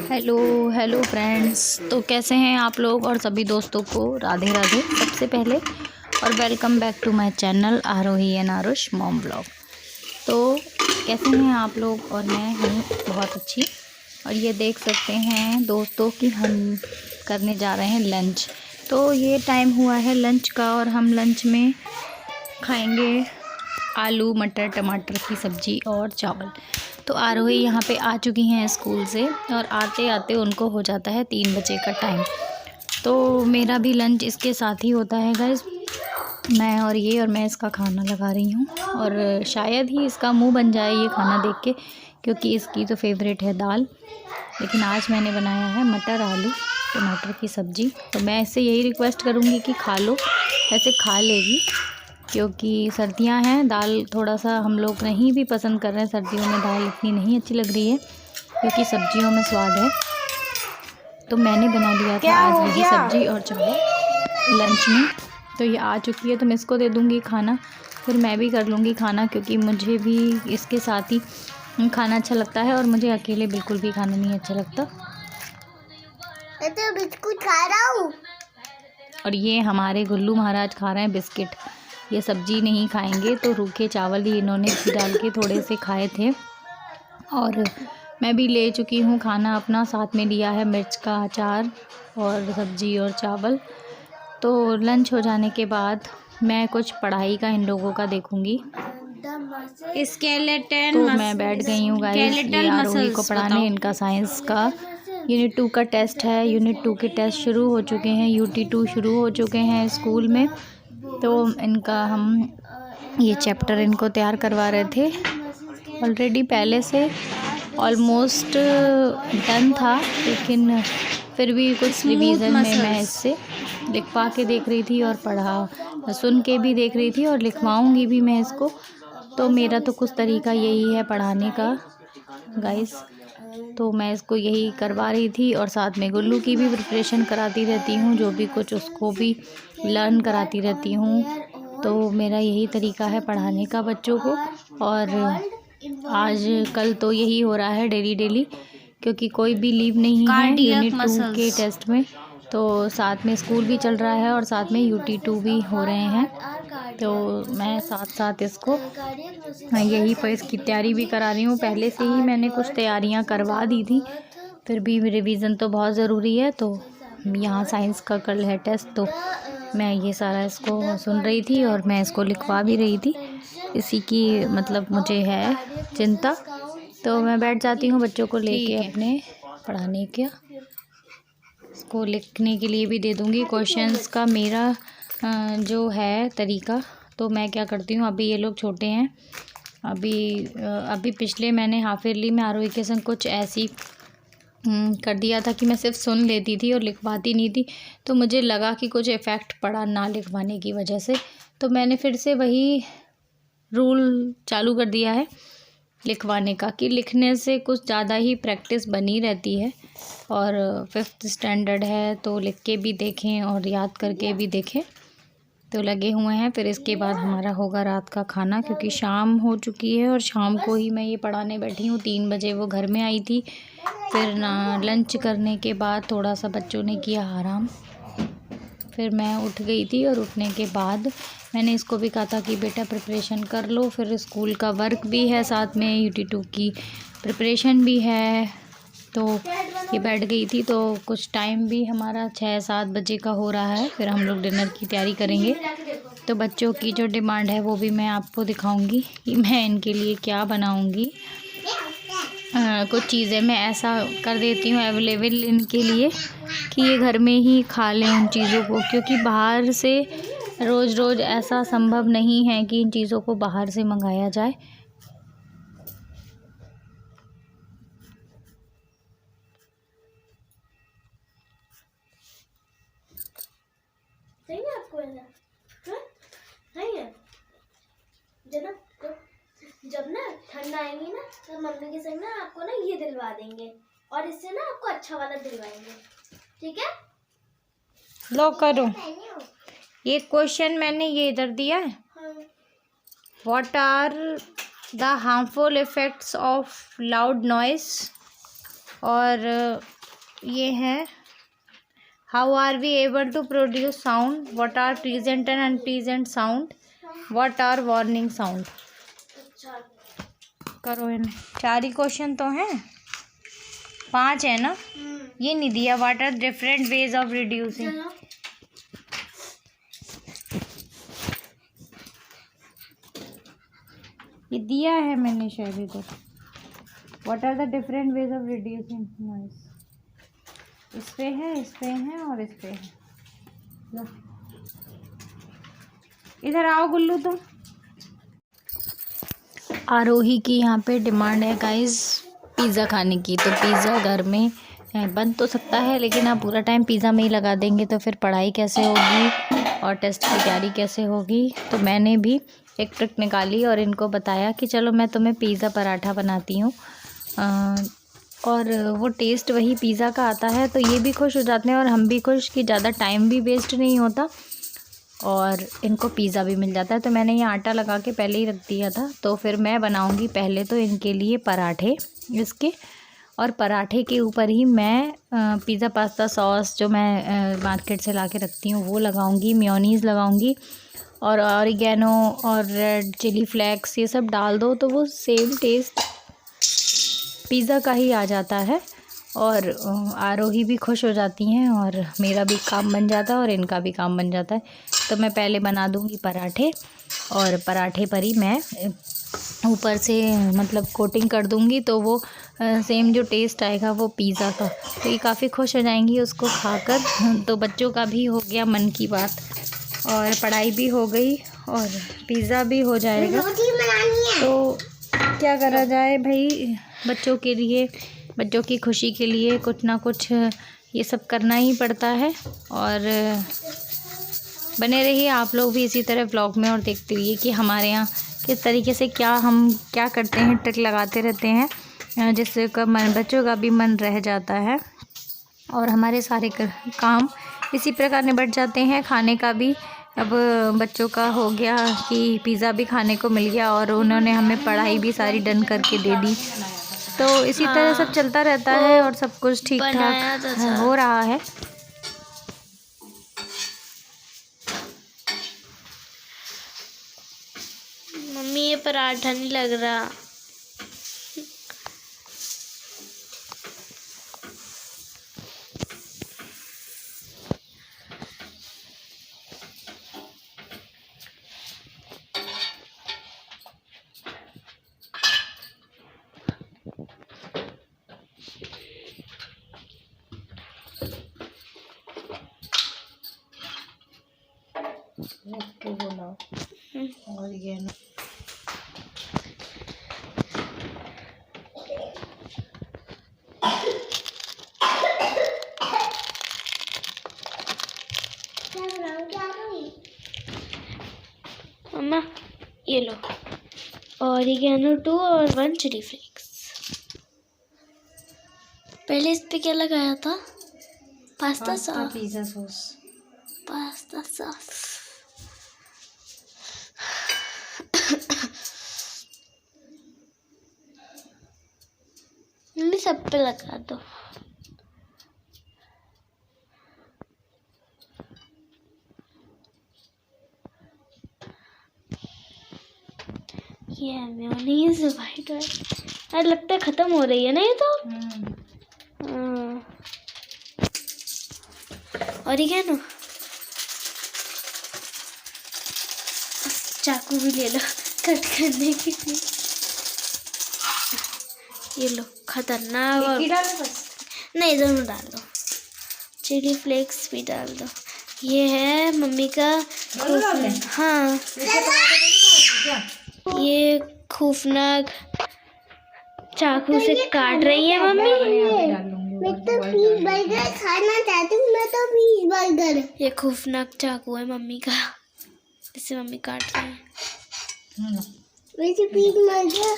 Hello hello friends. तो कैसे हैं आप लोग और सभी दोस्तों को राधे राधे सबसे पहले, और welcome back to my channel Arohi and Arush mom blog. तो कैसे हैं आप लोग? और मैं हूँ बहुत अच्छी। और ये देख सकते हैं दोस्तों कि हम करने जा रहे हैं लंच। तो ये टाइम हुआ है लंच का, और हम लंच में खाएंगे आलू मटर टमाटर की सब्ज़ी और चावल। तो आरोही यहाँ पे आ चुकी हैं स्कूल से, और आते आते उनको हो जाता है 3 बजे का टाइम। तो मेरा भी लंच इसके साथ ही होता है गाइस। मैं इसका खाना लगा रही हूँ, और शायद ही इसका मुंह बन जाए ये खाना देख के, क्योंकि इसकी तो फेवरेट है दाल। लेकिन आज मैंने बनाया है मटर आलू टमाटर की सब्ज़ी। तो मैं इससे यही रिक्वेस्ट करूँगी कि खा लो। ऐसे खा लेगी, क्योंकि सर्दियां हैं, दाल थोड़ा सा हम लोग नहीं भी पसंद कर रहे हैं। सर्दियों में दाल इतनी नहीं अच्छी लग रही है, क्योंकि सब्जियों में स्वाद है। तो मैंने बना लिया था आज वही सब्जी और चावल लंच में। तो ये आ चुकी है, तो मैं इसको दे दूँगी खाना, फिर मैं भी कर लूँगी खाना, क्योंकि मुझे भी इसके साथ ही खाना अच्छा लगता है, और मुझे अकेले बिल्कुल भी खाना नहीं अच्छा लगता। तो बिस्कुट खा रहा हूँ। और ये हमारे गुल्लू महाराज खा रहे हैं बिस्किट। ये सब्जी नहीं खाएंगे, तो रूखे चावल ही इन्होंने घी डाल के थोड़े से खाए थे। और मैं भी ले चुकी हूँ खाना अपना, साथ में लिया है मिर्च का अचार और सब्जी और चावल। तो लंच हो जाने के बाद मैं कुछ पढ़ाई का इन लोगों का देखूँगी। स्केलेटन तो मैं बैठ गई हूँ गाइस ये आरोही को पढ़ाने। इनका साइंस का यूनिट 2 का टेस्ट है। यूनिट 2 के टेस्ट शुरू हो चुके हैं, यूटी 2 शुरू हो चुके हैं स्कूल में। तो इनका हम ये चैप्टर इनको तैयार करवा रहे थे। ऑलरेडी पहले से ऑलमोस्ट डन था, लेकिन फिर भी कुछ रिवीजन में मैं इससे लिखवा के देख रही थी, और सुन के भी देख रही थी, और लिखवाऊंगी भी मैं इसको। तो मेरा तो कुछ तरीका यही है पढ़ाने का गाइस। तो मैं इसको यही करवा रही थी, और साथ में गुल्लू की भी प्रिपरेशन कराती रहती हूँ, जो भी कुछ उसको भी लर्न कराती रहती हूँ। तो मेरा यही तरीका है पढ़ाने का बच्चों को। और आज कल तो यही हो रहा है डेली, क्योंकि कोई भी लीव नहीं है यूनिट 2 के टेस्ट में। तो साथ में स्कूल भी चल रहा है, और साथ में यूटी 2 भी हो रहे हैं। तो मैं साथ साथ इसको यही पर इसकी तैयारी भी करा रही हूँ। पहले से ही मैंने कुछ तैयारियाँ करवा दी थी, फिर भी रिवीजन तो बहुत ज़रूरी है। तो यहाँ साइंस का कल है टेस्ट, तो मैं ये सारा इसको सुन रही थी, और मैं इसको लिखवा भी रही थी। इसी की मतलब मुझे है चिंता। तो मैं बैठ जाती हूँ बच्चों को लेके अपने पढ़ाने के। इसको लिखने के लिए भी दे दूँगी क्वेश्चंस का मेरा जो है तरीका। तो मैं क्या करती हूँ, अभी ये लोग छोटे हैं, अभी पिछले मैंने हाफ ईयरली में आरोही के संग कुछ ऐसी कर दिया था कि मैं सिर्फ सुन लेती थी और लिखवाती नहीं थी। तो मुझे लगा कि कुछ इफ़ेक्ट पड़ा ना लिखवाने की वजह से, तो मैंने फिर से वही रूल चालू कर दिया है लिखवाने का, कि लिखने से कुछ ज़्यादा ही प्रैक्टिस बनी रहती है। और 5th स्टैंडर्ड है, तो लिख के भी देखें और याद करके भी देखें। तो लगे हुए हैं। फिर इसके बाद हमारा होगा रात का खाना, क्योंकि शाम हो चुकी है, और शाम को ही मैं ये पढ़ाने बैठी हूँ। 3 बजे वो घर में आई थी। फिर ना लंच करने के बाद थोड़ा सा बच्चों ने किया आराम, फिर मैं उठ गई थी। और उठने के बाद मैंने इसको भी कहा था कि बेटा प्रिपरेशन कर लो, फिर स्कूल का वर्क भी है, साथ में यूटी 2 की प्रिपरेशन भी है। तो ये बैठ गई थी। तो कुछ टाइम भी हमारा 6-7 बजे का हो रहा है, फिर हम लोग डिनर की तैयारी करेंगे। तो बच्चों की जो डिमांड है वो भी मैं आपको दिखाऊंगी कि मैं इनके लिए क्या बनाऊंगी। कुछ चीज़ें मैं ऐसा कर देती हूँ अवेलेबल इनके लिए कि ये घर में ही खा लें उन चीज़ों को, क्योंकि बाहर से रोज़ रोज़ ऐसा संभव नहीं है कि इन चीज़ों को बाहर से मंगाया जाए। सही है आपको ऐसा? सही है। जब ना ठंड आएगी ना, तो मम्मी के संग ना आपको ना ये दिलवा देंगे, और इससे ना आपको अच्छा वाला दिलवाएंगे, ठीक है? लो करो। ये क्वेश्चन मैंने ये इधर दिया है। What are the harmful effects of loud noise, और ये है how are we able to produce sound, what are pleasant and unpleasant sound, what are warning sound. करो इन्हें, 4 ही क्वेश्चन तो हैं, 5 है ना। ये नहीं दिया, what are different ways of reducing. ये दिया है मैंने शायद इधर, what are the different ways of reducing noise. इस पे है और इस पे है। लो इधर आओ गुल्लू तुम। आरोही की यहाँ पे डिमांड है गाइस पिज़्ज़ा खाने की, तो पिज़्ज़ा घर में बन तो सकता है, लेकिन आप पूरा टाइम पिज़्ज़ा में ही लगा देंगे तो फिर पढ़ाई कैसे होगी और टेस्ट की तैयारी कैसे होगी। तो मैंने भी एक ट्रिक निकाली और इनको बताया कि चलो मैं तुम्हें पिज़्ज़ा पराठा बनाती हूँ, और वो टेस्ट वही पिज़्ज़ा का आता है, तो ये भी खुश हो जाते हैं और हम भी खुश कि ज़्यादा टाइम भी वेस्ट नहीं होता और इनको पिज़्ज़ा भी मिल जाता है। तो मैंने ये आटा लगा के पहले ही रख दिया था। तो फिर मैं बनाऊंगी पहले तो इनके लिए पराठे इसके, और पराठे के ऊपर ही मैं पिज़्ज़ा पास्ता सॉस जो मैं मार्केट से ला के रखती हूँ वो लगाऊंगी, मेयोनीज़ लगाऊंगी और ऑरिगेनो और रेड चिली फ्लेक्स ये सब डाल दो तो वो सेम टेस्ट पिज़्ज़ा का ही आ जाता है और आरोही भी खुश हो जाती हैं और मेरा भी काम बन जाता है और इनका भी काम बन जाता है। तो मैं पहले बना दूंगी पराठे और पराठे पर ही मैं ऊपर से मतलब कोटिंग कर दूंगी, तो वो सेम जो टेस्ट आएगा वो पिज़्ज़ा का, तो ये काफ़ी खुश हो जाएंगी उसको खाकर। तो बच्चों का भी हो गया मन की बात और पढ़ाई भी हो गई और पिज़्ज़ा भी हो जाएगा। तो क्या करा जाए भाई, बच्चों के लिए, बच्चों की खुशी के लिए कुछ ना कुछ ये सब करना ही पड़ता है। और बने रहिए आप लोग भी इसी तरह ब्लॉग में और देखते रहिए कि हमारे यहाँ किस तरीके से हम क्या करते हैं, ट्रिक लगाते रहते हैं जिससे बच्चों का भी मन रह जाता है और हमारे सारे काम इसी प्रकार निबट जाते हैं। खाने का भी अब बच्चों का हो गया कि पिज़्ज़ा भी खाने को मिल गया और उन्होंने हमें पढ़ाई भी सारी डन करके दे दी। तो इसी तरह सब चलता रहता है और सब कुछ ठीक ठाक हो रहा है। मम्मी ये पराठा नहीं लग रहा। ऑरिगेनो मम्मा ये लो ऑरिगेनो 2 और 1 चिली फ्लेक्स। पहले इस पे क्या लगाया था? Pasta sauce, pizza sauce, pasta sauce. Mummy सब पे लगा दो। ये मेयोनीज वाइट यार लगता है खत्म हो रही है ना ये तो। ऑरिगेनो चाकू भी ले लो कट करने के लिए। ये लो खतरनाक। और नहीं दोनों डाल दो, चिली फ्लेक्स भी डाल दो। ये है मम्मी का हाँ ये खूफनाक चाकू से काट रही है मम्मी। मैं तो पीस बर्गर खाना चाहती हूँ, मैं तो पीस बर्गर। ये खूफनाक चाकू है मम्मी का, इससे मम्मी काट रही है। वैसे पीस बर्गर